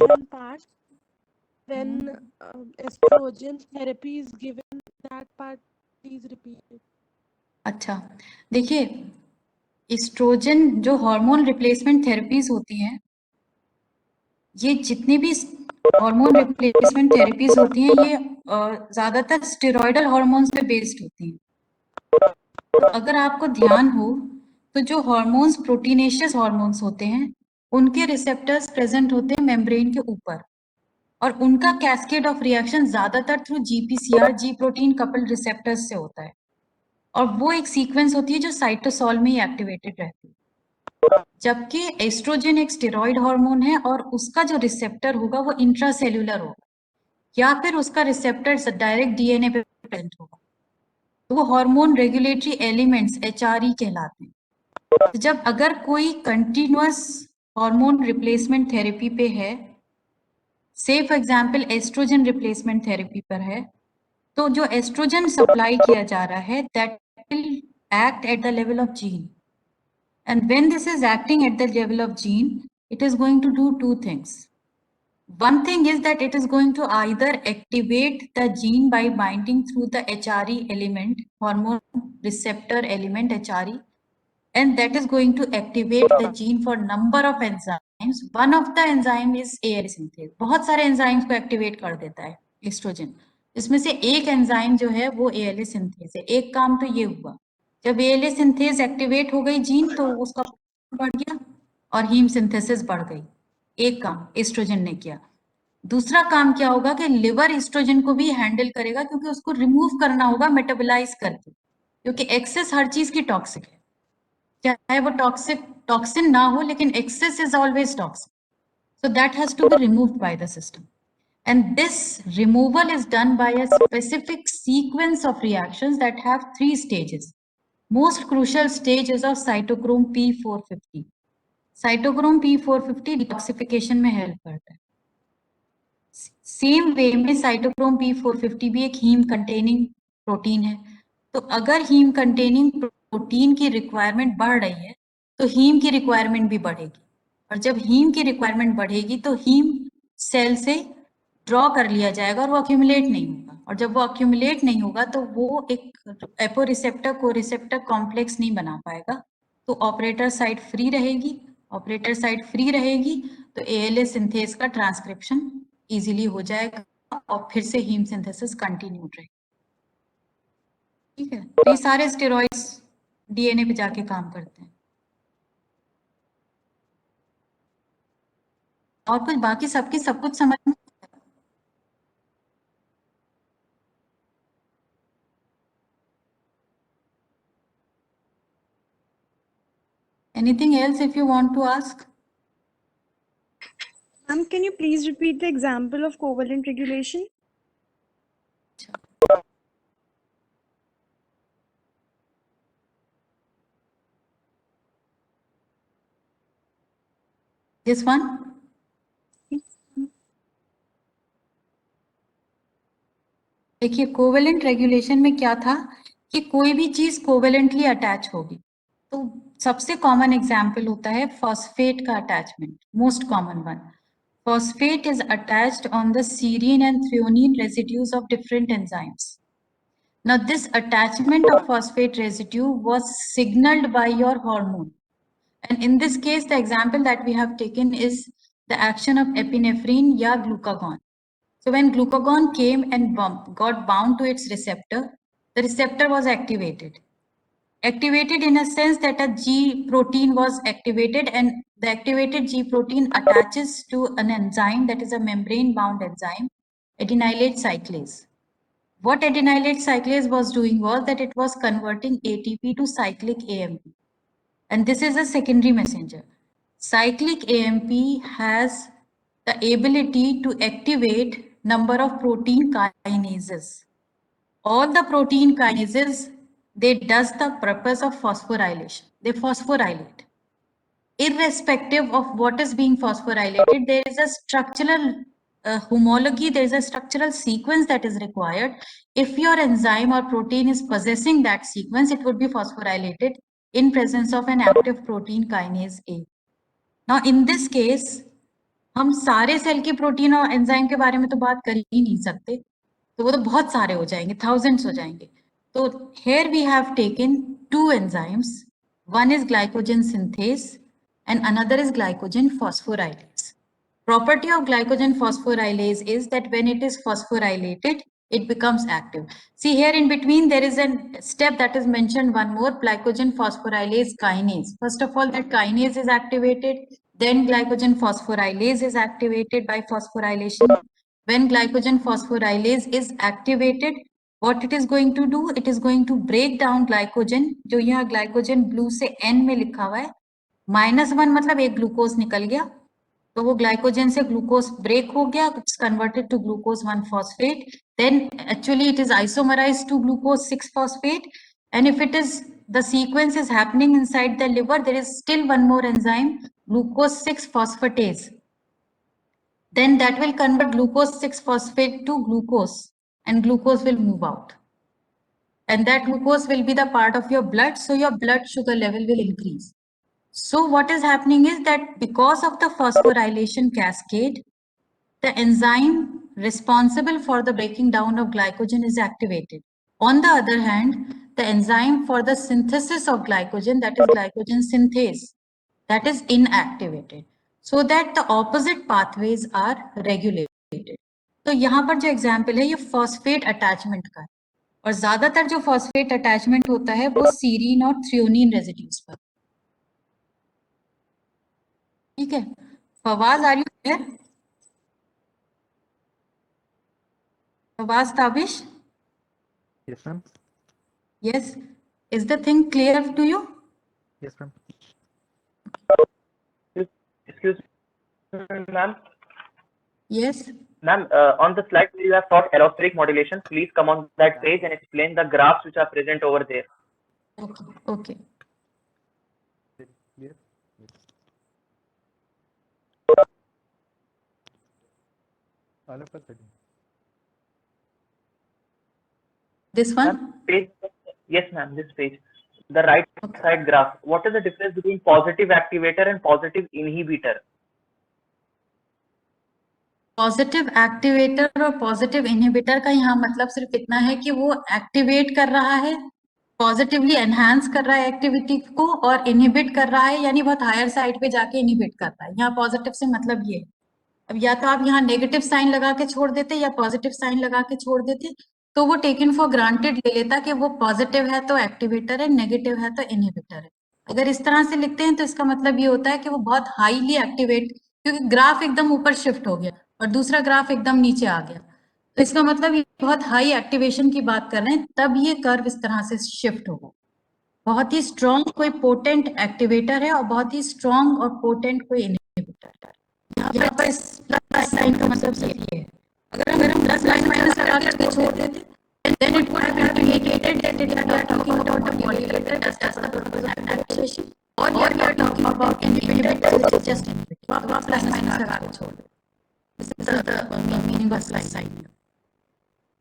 one part when estrogen therapy is given, that part please repeat it. अच्छा, देखिए oestrogen जो hormone replacement therapies होती हैं, ये जितनी भी हार्मोन रिप्लेसमेंट थेरेपीज होती हैं ये ज्यादातर स्टेरॉयडल हार्मोन्स पे बेस्ड होती हैं। तो अगर आपको ध्यान हो तो जो हार्मोन्स प्रोटीनेशियस हार्मोन्स होते हैं उनके रिसेप्टर्स प्रेजेंट होते हैं मेम्ब्रेन के ऊपर, और उनका कैस्केड ऑफ रिएक्शन ज्यादातर थ्रू जीपीसीआर जी प्रोटीन कपल्ड रिसेप्टर्स से होता है, और वो एक सीक्वेंस होती है जो साइटोसोल में ही एक्टिवेटेड रहती है। जबकि एस्ट्रोजन एक स्टेरॉइड हार्मोन है और उसका जो रिसेप्टर होगा वो इंट्रासेल्यूलर होगा, या फिर उसका रिसेप्टर डायरेक्ट डीएनए पे प्रेजेंट होगा। तो वो हार्मोन रेगुलेटरी एलिमेंट्स एचआरई कहलाते हैं। तो जब अगर कोई कंटिन्यूअस हार्मोन रिप्लेसमेंट थेरेपी पे है, say for example estrogen replacement therapy पर है, तो जो एस्ट्रोजन सप्लाई किया जा रहा है that will act at the level of gene, and when this is acting at the level of gene, it is going to do two things. One thing is that it is going to either activate the gene by binding through the HRE element, hormone receptor element HRE, and that is going to activate the gene for number of enzymes. One of the enzyme is ALA synthase. बहुत सारे enzymes को activate कर देता है estrogen. इसमें से एक enzyme जो है वो ALA synthase है। एक काम तो ये हुआ, जब ALA synthase एक्टिवेट हो गई जीन तो उसका बढ़ गया और हीम सिंथेसिस बढ़ गई। एक काम एस्ट्रोजन ने किया। दूसरा काम क्या होगा कि लिवर एस्ट्रोजन को भी हैंडल करेगा, क्योंकि उसको रिमूव करना होगा मेटाबोलाइज करके, क्योंकि एक्सेस हर चीज की टॉक्सिक है, चाहे वो टॉक्सिन ना हो, लेकिन excess is always toxic. So that has to be removed by the system. And this removal is done by a specific sequence of reactions that have 3 stages. Most crucial stage is of cytochrome P450. Cytochrome P450 detoxification में help करता है। Same way में cytochrome P450 भी एक haem containing protein है। तो अगर haem containing protein की रिक्वायरमेंट बढ़ रही है तो हीम की रिक्वायरमेंट भी बढ़ेगी, और जब हीम की रिक्वायरमेंट बढ़ेगी तो हीम सेल से ड्रॉ कर लिया जाएगा और वो अक्यूमुलेट नहीं होगा, और जब वो अक्यूमुलेट नहीं होगा तो वो एक एपो रिसेप्टर को रिसेप्टर कॉम्प्लेक्स नहीं बना पाएगा, तो ऑपरेटर साइट फ्री रहेगी। ऑपरेटर साइट फ्री रहेगी तो एएलए सिंथेस का ट्रांसक्रिप्शन इजीली हो जाएगा और फिर से हीम सिंथेसिस कंटिन्यू रहेगी। ठीक है, तो ये सारे स्टेरॉइड्स डीएनए पे जाके काम करते हैं। और कुछ बाकी सबकी सब कुछ समझ में? Anything else if you want to ask? Ma'am, can you please repeat the example of covalent regulation? This one? देखिए कोवेलेंट रेगुलेशन में क्या था कि कोई भी चीज कोवेलेंटली अटैच होगी, तो सबसे कॉमन एग्जाम्पल होता है फॉस्फेट का attachment, most common one. Phosphate is attached on the serine and threonine residues of different enzymes. Now, this attachment of phosphate residue was signaled by your hormone. And in this case, the example that we have taken is the action of epinephrine या glucagon. So when glucagon came and got bound to its receptor, the receptor was activated. Activated in a sense that a G protein was activated, and the activated G protein attaches to an enzyme that is a membrane bound enzyme, adenylate cyclase. What adenylate cyclase was doing was that it was converting ATP to cyclic AMP, and this is a secondary messenger. Cyclic AMP has the ability to activate number of protein kinases. All the protein kinases, they does the purpose of phosphorylation. They phosphorylate. Irrespective of what is being phosphorylated, there is a structural homology, there is a structural sequence that is required. If your enzyme or protein is possessing that sequence, it would be phosphorylated in presence of an active protein kinase A. Now, in this case, हम सारे cell के protein और enzyme के बारे में तो बात कर ही नहीं सकते, तो वो तो बहुत सारे हो जाएंगे, थाउजेंड्स हो जाएंगे. तो here we have taken two enzymes. One is glycogen synthase and another is glycogen phosphorylase. Property of glycogen phosphorylase is that when it is phosphorylated, it becomes active. See here in between there is a step that is mentioned, one more, glycogen phosphorylase kinase. First of all, that kinase is activated, then glycogen phosphorylase is activated by phosphorylation. When glycogen phosphorylase is activated, what it is going to do? It is going to break down glycogen. जो यहाँ glycogen blue से N में लिखा हुआ है, -1 मतलब एक glucose निकल गया, तो वो ग्लाइकोजन से ग्लूकोज ब्रेक हो गया, it's converted to glucose 1 phosphate, then actually it is isomerized to glucose 6 phosphate, and if it is the sequence is happening inside the liver, there is still one more enzyme, glucose 6 phosphatase, then that will convert glucose 6 phosphate to glucose and glucose will move out, and that glucose will be the part of your blood, so your blood sugar level will increase. So what is happening is that because of the phosphorylation cascade, the enzyme responsible for the breaking down of glycogen is activated. On the other hand, the enzyme for the synthesis of glycogen, that is glycogen synthase, that is inactivated, so that the opposite pathways are regulated. तो यहाँ पर जो example है ये phosphate attachment का है, और ज्यादातर जो फॉस्फेट अटैचमेंट होता है वो सीरीन और थ्रियोनिन रेजिड्यूज पर. ठीक है, Fawaz are you there? Fawaz Tabish? Yes, ma'am. Yes. Is the thing clear to you? Yes, ma'am. Excuse me, ma'am. Yes. Ma'am, on the slide where you have taught allosteric modulation, please come on that page and explain the graphs which are present over there. Okay. Okay. Clear? All of us setting. This one? Ma'am, page, yes, ma'am, this page. The right side graph. What is the difference between positive activator and positive inhibitor? Positive activator और positive inhibitor का यहाँ मतलब सिर्फ इतना है कि वो activate कर रहा है, पॉजिटिवली एनहांस कर रहा है एक्टिविटी को, और इनहिबिट कर रहा है यानी बहुत हायर साइड पे जाके इनहिबिट कर रहा है. यहाँ पॉजिटिव से मतलब ये है. अब या तो आप यहाँ नेगेटिव साइन लगा के छोड़ देते या पॉजिटिव साइन लगा के छोड़ देते, तो वो टेकन फॉर ग्रांटेड ले लेता कि वो पॉजिटिव है तो एक्टिवेटर है, नेगेटिव है तो इनहिबिटर है. अगर इस तरह से लिखते हैं तो इसका मतलब ये होता है कि वो बहुत हाईली एक्टिवेट, क्योंकि ग्राफ एकदम ऊपर शिफ्ट हो गया और दूसरा ग्राफ एकदम नीचे आ गया, तो इसका मतलब ये बहुत हाई एक्टिवेशन की बात कर रहे हैं, तब ये कर्व इस तरह से शिफ्ट होगा. बहुत ही स्ट्रॉन्ग कोई पोटेंट एक्टिवेटर है और बहुत ही स्ट्रॉन्ग और पोटेंट कोई इनहिबिटर है. यहाँ पर प्लस साइन का मतलब सही है. अगर हम प्लस लाइन माइनस लगा के छोड़ देते then it would have indicated that we are talking about the modulator as the purpose of activation, or we are talking about inhibitor which is just inhibitor. तो आप प्लस माइनस लगा के छोड़ देते. This is the meaning of plus sign.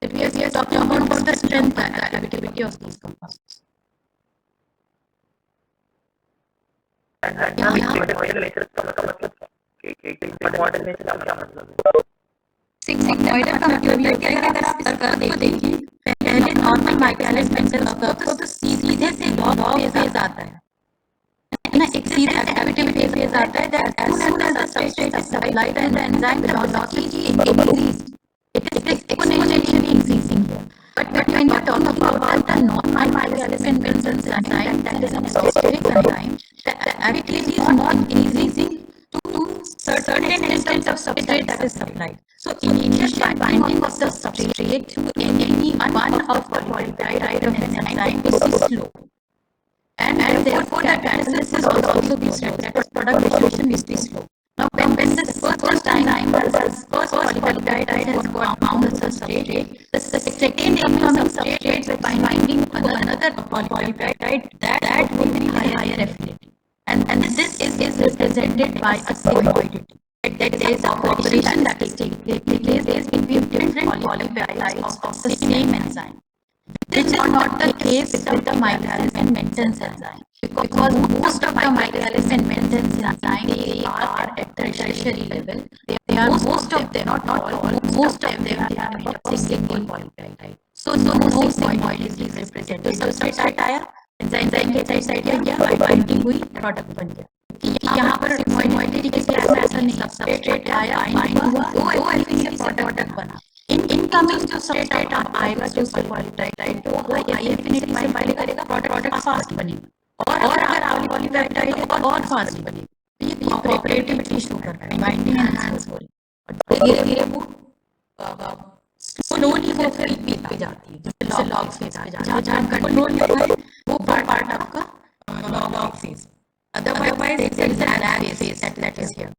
That we are talking about the strength and the activity of these compounds. सिग्मॉइडल का मतलब ये होता है कि अगर आप इस कर्व को देखिए, पहले नॉर्मल माइकलिस मेंटन कर्व को तो सीधे से लॉग फेज आता है ना, एक सीधा एक्टिविटी फेज आता है. That as soon as the substrate is supplied and the enzyme velocity increase, it is exponentially increasing. But when you're talking about the non-michaelis Menten enzyme, that is an allosteric enzyme, the activity is not increasing to certain extent of substrate that is supplied. So initial binding of the substrate to any one of the polypeptide of an enzyme is slow, and therefore the catalysis will also be slow. That is, product dissolution will be slow. Now, when the first enzyme has first polypeptide has bound the substrate, the second incoming substrate by binding to another polypeptide that will be higher affinity, and this is represented by a sigmoidity. That there is a cooperation that is taking place between different polypeptides of the same enzyme. Which is not the case with the Michaelis and Menton's enzyme, because most of the Michaelis and Menton's enzyme, they are at tertiary level. They are most of them, not all, most of them are made up of single polypeptide. So no sigmoid is represented. तो substrate आया, enzyme के side पे गया, binding हुई, product बन गया. यहाँ पर sigmoidity के केस में ऐसा नहीं, substrate आया, bind हुआ, दो affinity से product बना. इनकमिंग जो सबस्ट्रेट आएगा जो पॉलीपेप्टाइड वो हाई एफिनिटी से बाइंड करेगा, प्रोडक्ट फास्ट बनेगा. और अगर पॉलीपेप्टाइड है तो और फास्ट बनेगा. ये कोऑपरेटिविटी शो कर रहा है, बाइंडिंग एनहांस हो रही है. और धीरे धीरे वो स्लोली वो फिर पीक पे जाती है, जैसे लॉग फेज पे जाती है. जहाँ कंट्रोल में है वो पार्ट आपका log phase. Otherwise there is a lag phase that is here.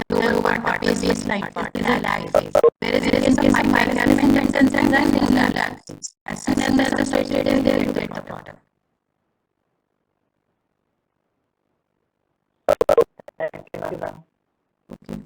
The lower part is baseline part is a lag phase. Whereas in case of Michaelis and Menton's enzyme, there is a lag phase. As soon as the substrate is there, you get the product. Thank you, ma'am. Okay.